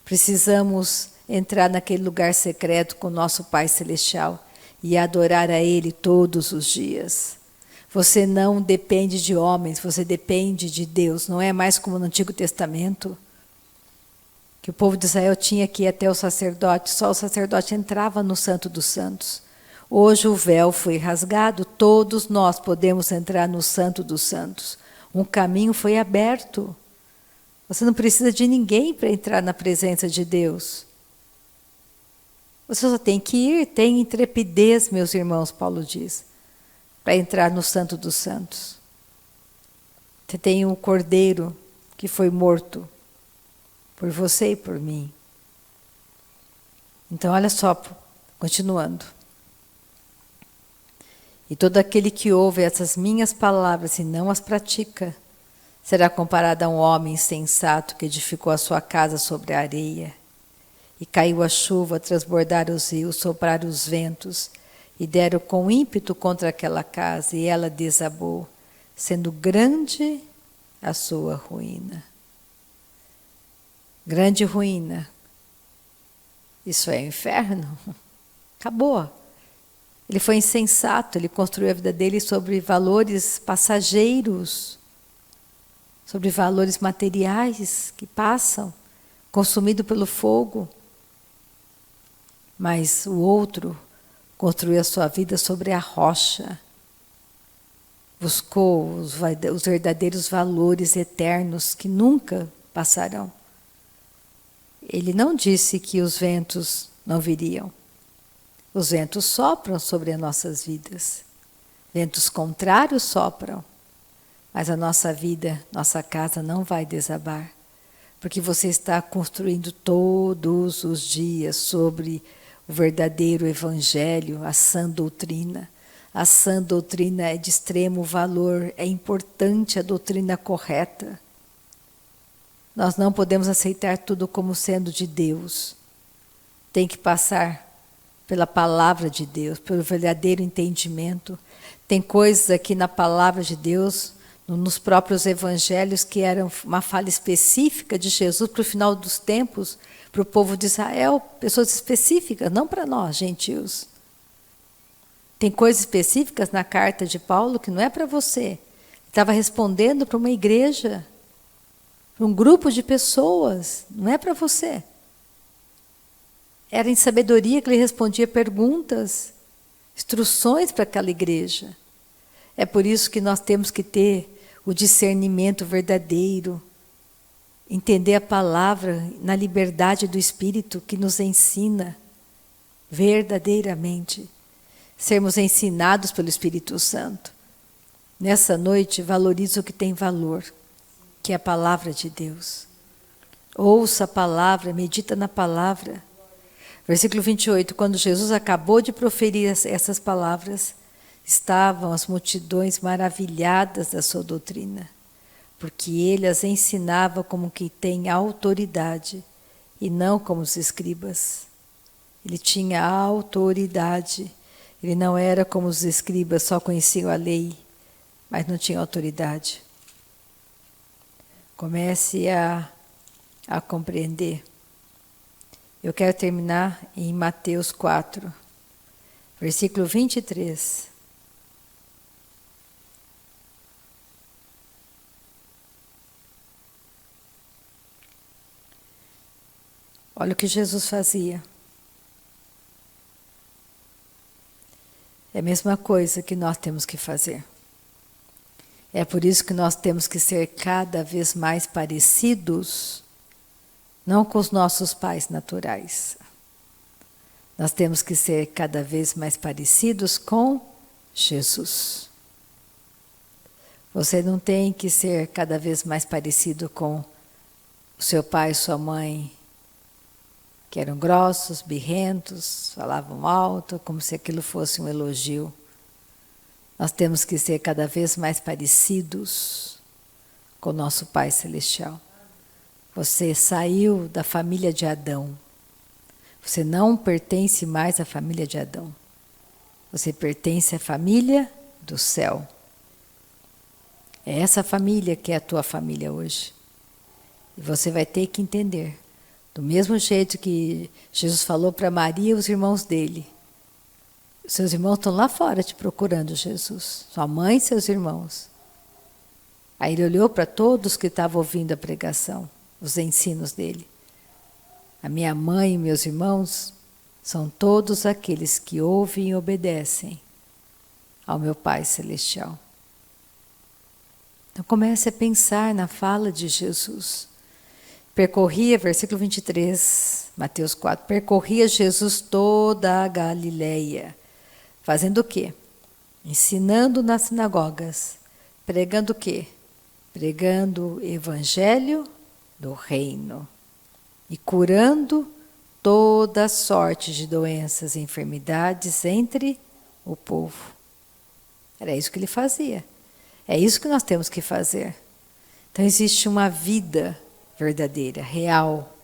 Precisamos entrar naquele lugar secreto com o nosso Pai Celestial e adorar a Ele todos os dias. Você não depende de homens, você depende de Deus. Não é mais como no Antigo Testamento, que o povo de Israel tinha que ir até o sacerdote, só o sacerdote entrava no Santo dos Santos. Hoje o véu foi rasgado, todos nós podemos entrar no Santo dos Santos. Um caminho foi aberto. Você não precisa de ninguém para entrar na presença de Deus. Você só tem que ir, tem intrepidez, meus irmãos, Paulo diz, para entrar no Santo dos Santos. Você tem um cordeiro que foi morto por você e por mim. Então, olha só, continuando. E todo aquele que ouve essas minhas palavras e não as pratica, será comparado a um homem insensato que edificou a sua casa sobre a areia. E caiu a chuva, transbordaram os rios, sopraram os ventos, e deram com ímpeto contra aquela casa, e ela desabou, sendo grande a sua ruína. Grande ruína. Isso é o inferno? Acabou. Ele foi insensato, ele construiu a vida dele sobre valores passageiros, sobre valores materiais que passam, consumido pelo fogo. Mas o outro construiu a sua vida sobre a rocha, buscou os verdadeiros valores eternos que nunca passarão. Ele não disse que os ventos não viriam. Os ventos sopram sobre as nossas vidas. Ventos contrários sopram. Mas a nossa vida, nossa casa não vai desabar. Porque você está construindo todos os dias sobre o verdadeiro evangelho, a sã doutrina. A sã doutrina é de extremo valor, é importante a doutrina correta. Nós não podemos aceitar tudo como sendo de Deus. Tem que passar pela palavra de Deus, pelo verdadeiro entendimento. Tem coisas aqui na palavra de Deus, nos próprios evangelhos, que eram uma fala específica de Jesus para o final dos tempos, para o povo de Israel, pessoas específicas, não para nós, gentios. Tem coisas específicas na carta de Paulo que não é para você. Ele estava respondendo para uma igreja, para um grupo de pessoas, não é para você. Era em sabedoria que ele respondia perguntas, instruções para aquela igreja. É por isso que nós temos que ter o discernimento verdadeiro, entender a palavra na liberdade do Espírito que nos ensina verdadeiramente, sermos ensinados pelo Espírito Santo. Nessa noite, valorize o que tem valor, que é a palavra de Deus. Ouça a palavra, medita na palavra. Versículo 28, quando Jesus acabou de proferir essas palavras, estavam as multidões maravilhadas da sua doutrina, porque ele as ensinava como que tem autoridade e não como os escribas. Ele tinha autoridade. Ele não era como os escribas, só conheciam a lei, mas não tinha autoridade. Comece a compreender. Eu quero terminar em Mateus 4, versículo 23. Olha o que Jesus fazia. É a mesma coisa que nós temos que fazer. É por isso que nós temos que ser cada vez mais parecidos, não com os nossos pais naturais. Nós temos que ser cada vez mais parecidos com Jesus. Você não tem que ser cada vez mais parecido com o seu pai e sua mãe, que eram grossos, birrentos, falavam alto, como se aquilo fosse um elogio. Nós temos que ser cada vez mais parecidos com o nosso Pai Celestial. Você saiu da família de Adão. Você não pertence mais à família de Adão. Você pertence à família do céu. É essa família que é a tua família hoje. E você vai ter que entender. Do mesmo jeito que Jesus falou para Maria e os irmãos dele. Seus irmãos estão lá fora te procurando, Jesus. Sua mãe e seus irmãos. Aí ele olhou para todos que estavam ouvindo a pregação, os ensinos dele. A minha mãe e meus irmãos são todos aqueles que ouvem e obedecem ao meu Pai Celestial. Então comece a pensar na fala de Jesus. Percorria, versículo 23, Mateus 4, percorria Jesus toda a Galileia, fazendo o quê? Ensinando nas sinagogas, pregando o quê? Pregando o evangelho do reino e curando toda sorte de doenças e enfermidades entre o povo. Era isso que ele fazia. É isso que nós temos que fazer. Então existe uma vida verdadeira, real.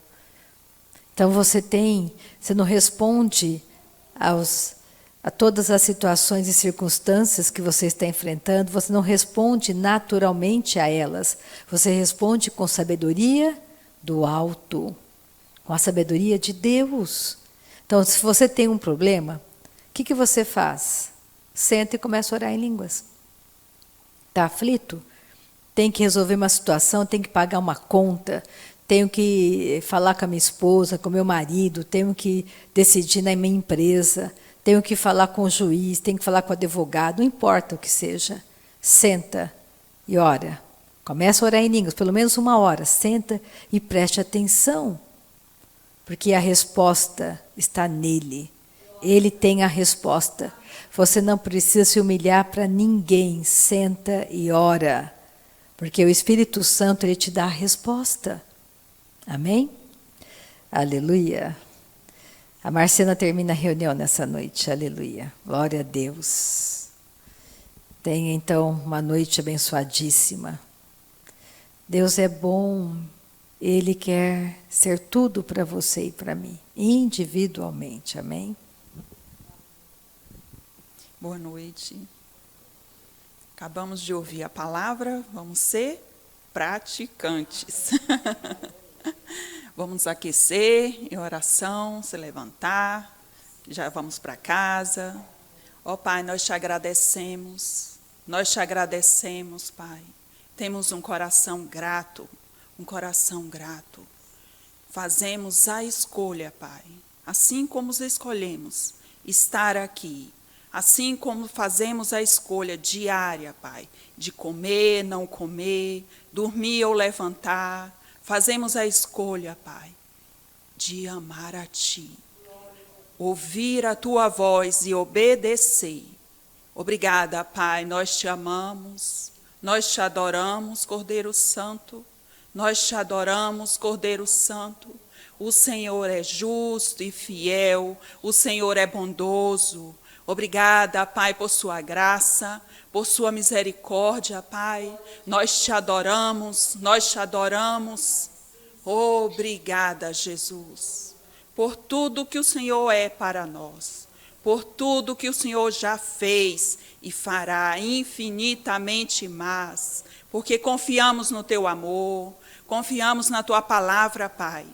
Então você não responde a todas as situações e circunstâncias que você está enfrentando, você não responde naturalmente a elas. Você responde com sabedoria do alto, com a sabedoria de Deus. Então, se você tem um problema, o que você faz? Senta e começa a orar em línguas. Está aflito? Tem que resolver uma situação, tem que pagar uma conta, tenho que falar com a minha esposa, com o meu marido, tenho que decidir na minha empresa, tenho que falar com o juiz, tenho que falar com o advogado, não importa o que seja. Senta e ora. Começa a orar em línguas, pelo menos 1 hora. Senta e preste atenção, porque a resposta está nele. Ele tem a resposta. Você não precisa se humilhar para ninguém. Senta e ora. Porque o Espírito Santo, ele te dá a resposta. Amém? Aleluia. A Marciana termina a reunião nessa noite. Aleluia. Glória a Deus. Tenha então uma noite abençoadíssima. Deus é bom. Ele quer ser tudo para você e para mim. Individualmente. Amém? Boa noite. Acabamos de ouvir a palavra, vamos ser praticantes. Vamos aquecer em oração, se levantar, já vamos para casa. Ó Pai, nós te agradecemos, Pai. Temos um coração grato, Fazemos a escolha, Pai, assim como escolhemos estar aqui. Assim como fazemos a escolha diária, Pai, de comer, não comer, dormir ou levantar, fazemos a escolha, Pai, de amar a Ti, ouvir a Tua voz e obedecer. Obrigada, Pai, nós te amamos, nós te adoramos, Cordeiro Santo, nós te adoramos, Cordeiro Santo. O Senhor é justo e fiel, o Senhor é bondoso. Obrigada, Pai, por sua graça, por sua misericórdia, Pai. Nós te adoramos, nós te adoramos. Obrigada, Jesus, por tudo que o Senhor é para nós, por tudo que o Senhor já fez e fará infinitamente mais, porque confiamos no teu amor, confiamos na tua palavra, Pai.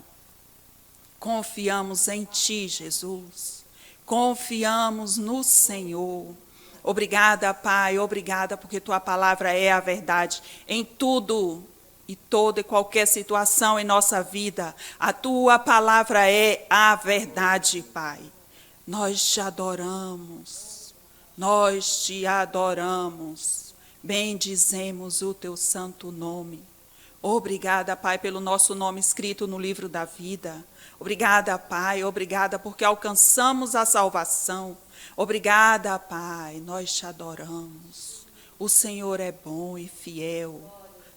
Confiamos em ti, Jesus. Confiamos no Senhor. Obrigada, Pai, obrigada, porque tua palavra é a verdade em tudo e toda e qualquer situação em nossa vida. A tua palavra é a verdade, Pai. Nós te adoramos, nós te adoramos. Bendizemos o teu santo nome. Obrigada, Pai, pelo nosso nome escrito no livro da vida. Obrigada, Pai, obrigada porque alcançamos a salvação. Obrigada, Pai, nós te adoramos. O Senhor é bom e fiel.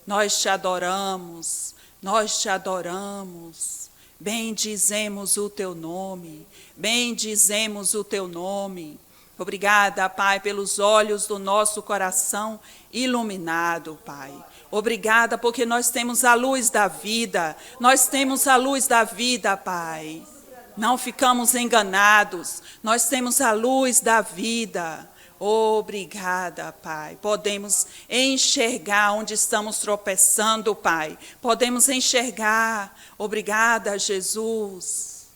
Nós te adoramos, nós te adoramos. Bendizemos o teu nome, bendizemos o teu nome. Obrigada, Pai, pelos olhos do nosso coração iluminado, Pai. Obrigada porque nós temos a luz da vida, nós temos a luz da vida, Pai. Não ficamos enganados, nós temos a luz da vida. Obrigada, Pai. Podemos enxergar onde estamos tropeçando, Pai. Podemos enxergar. Obrigada, Jesus.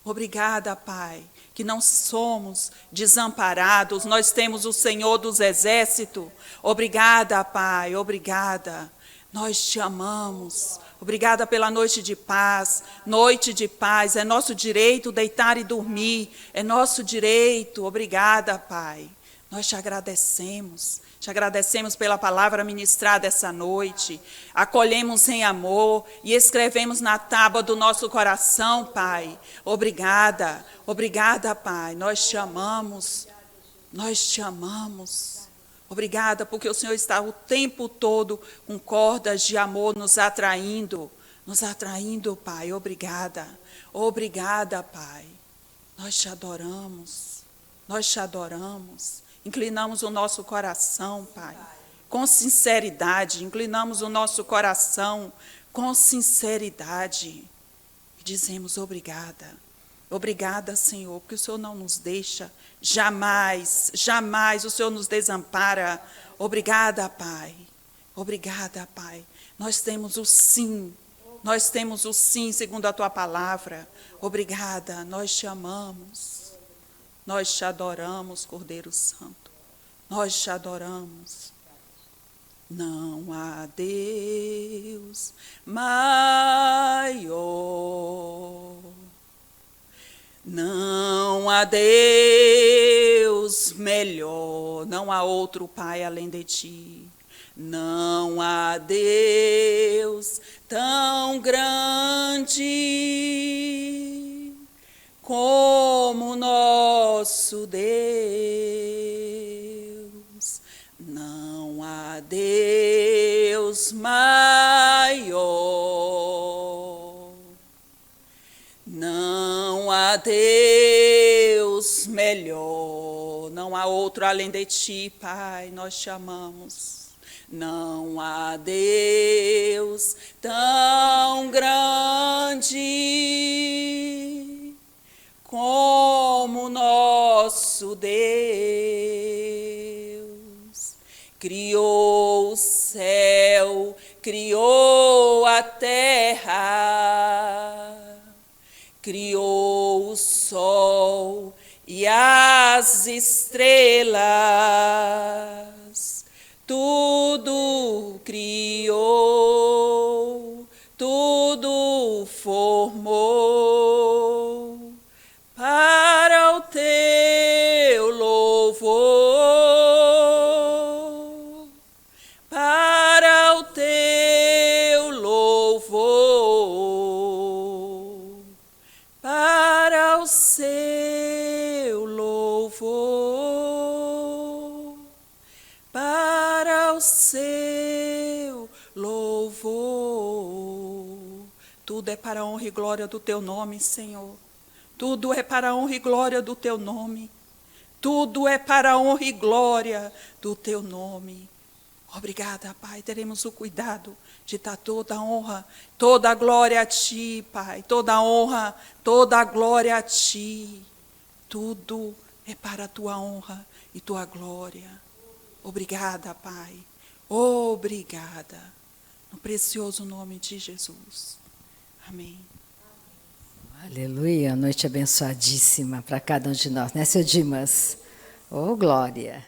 Obrigada, Pai, que não somos desamparados, nós temos o Senhor dos Exércitos. Obrigada, Pai, obrigada. Nós te amamos. Obrigada pela noite de paz. Noite de paz, é nosso direito deitar e dormir, é nosso direito. Obrigada, Pai. Nós te agradecemos pela palavra ministrada essa noite, acolhemos em amor e escrevemos na tábua do nosso coração, Pai. Obrigada, obrigada, Pai, nós te amamos, nós te amamos. Obrigada porque o Senhor está o tempo todo com cordas de amor nos atraindo, Pai. Obrigada, obrigada, Pai. Nós te adoramos, nós te adoramos. Inclinamos o nosso coração, Pai, com sinceridade. Inclinamos o nosso coração com sinceridade. E dizemos obrigada. Obrigada, Senhor, porque o Senhor não nos deixa. Jamais, jamais o Senhor nos desampara. Obrigada, Pai. Obrigada, Pai. Nós temos o sim. Nós temos o sim, segundo a tua palavra. Obrigada, nós te amamos. Nós te adoramos, Cordeiro Santo. Nós te adoramos. Não há Deus maior. Não há Deus melhor. Não há outro Pai além de ti. Não há Deus tão grande como nosso Deus. Não há Deus maior. Não há Deus melhor. Não há outro além de ti, Pai, nós te amamos. Não há Deus tão grande como nosso Deus. Criou o céu, criou a terra, criou o sol e as estrelas. Tudo criou, tudo formou para o teu louvor, para o teu louvor, para o seu louvor, para o seu louvor. Tudo é para a honra e glória do teu nome, Senhor. Tudo é para a honra e glória do teu nome. Tudo é para a honra e glória do teu nome. Obrigada, Pai. Teremos o cuidado de dar toda a honra, toda a glória a Ti, Pai. Toda a honra, toda a glória a Ti. Tudo é para a Tua honra e Tua glória. Obrigada, Pai. Obrigada. No precioso nome de Jesus. Amém. Aleluia, noite abençoadíssima para cada um de nós, né, seu Dimas? Oh, glória!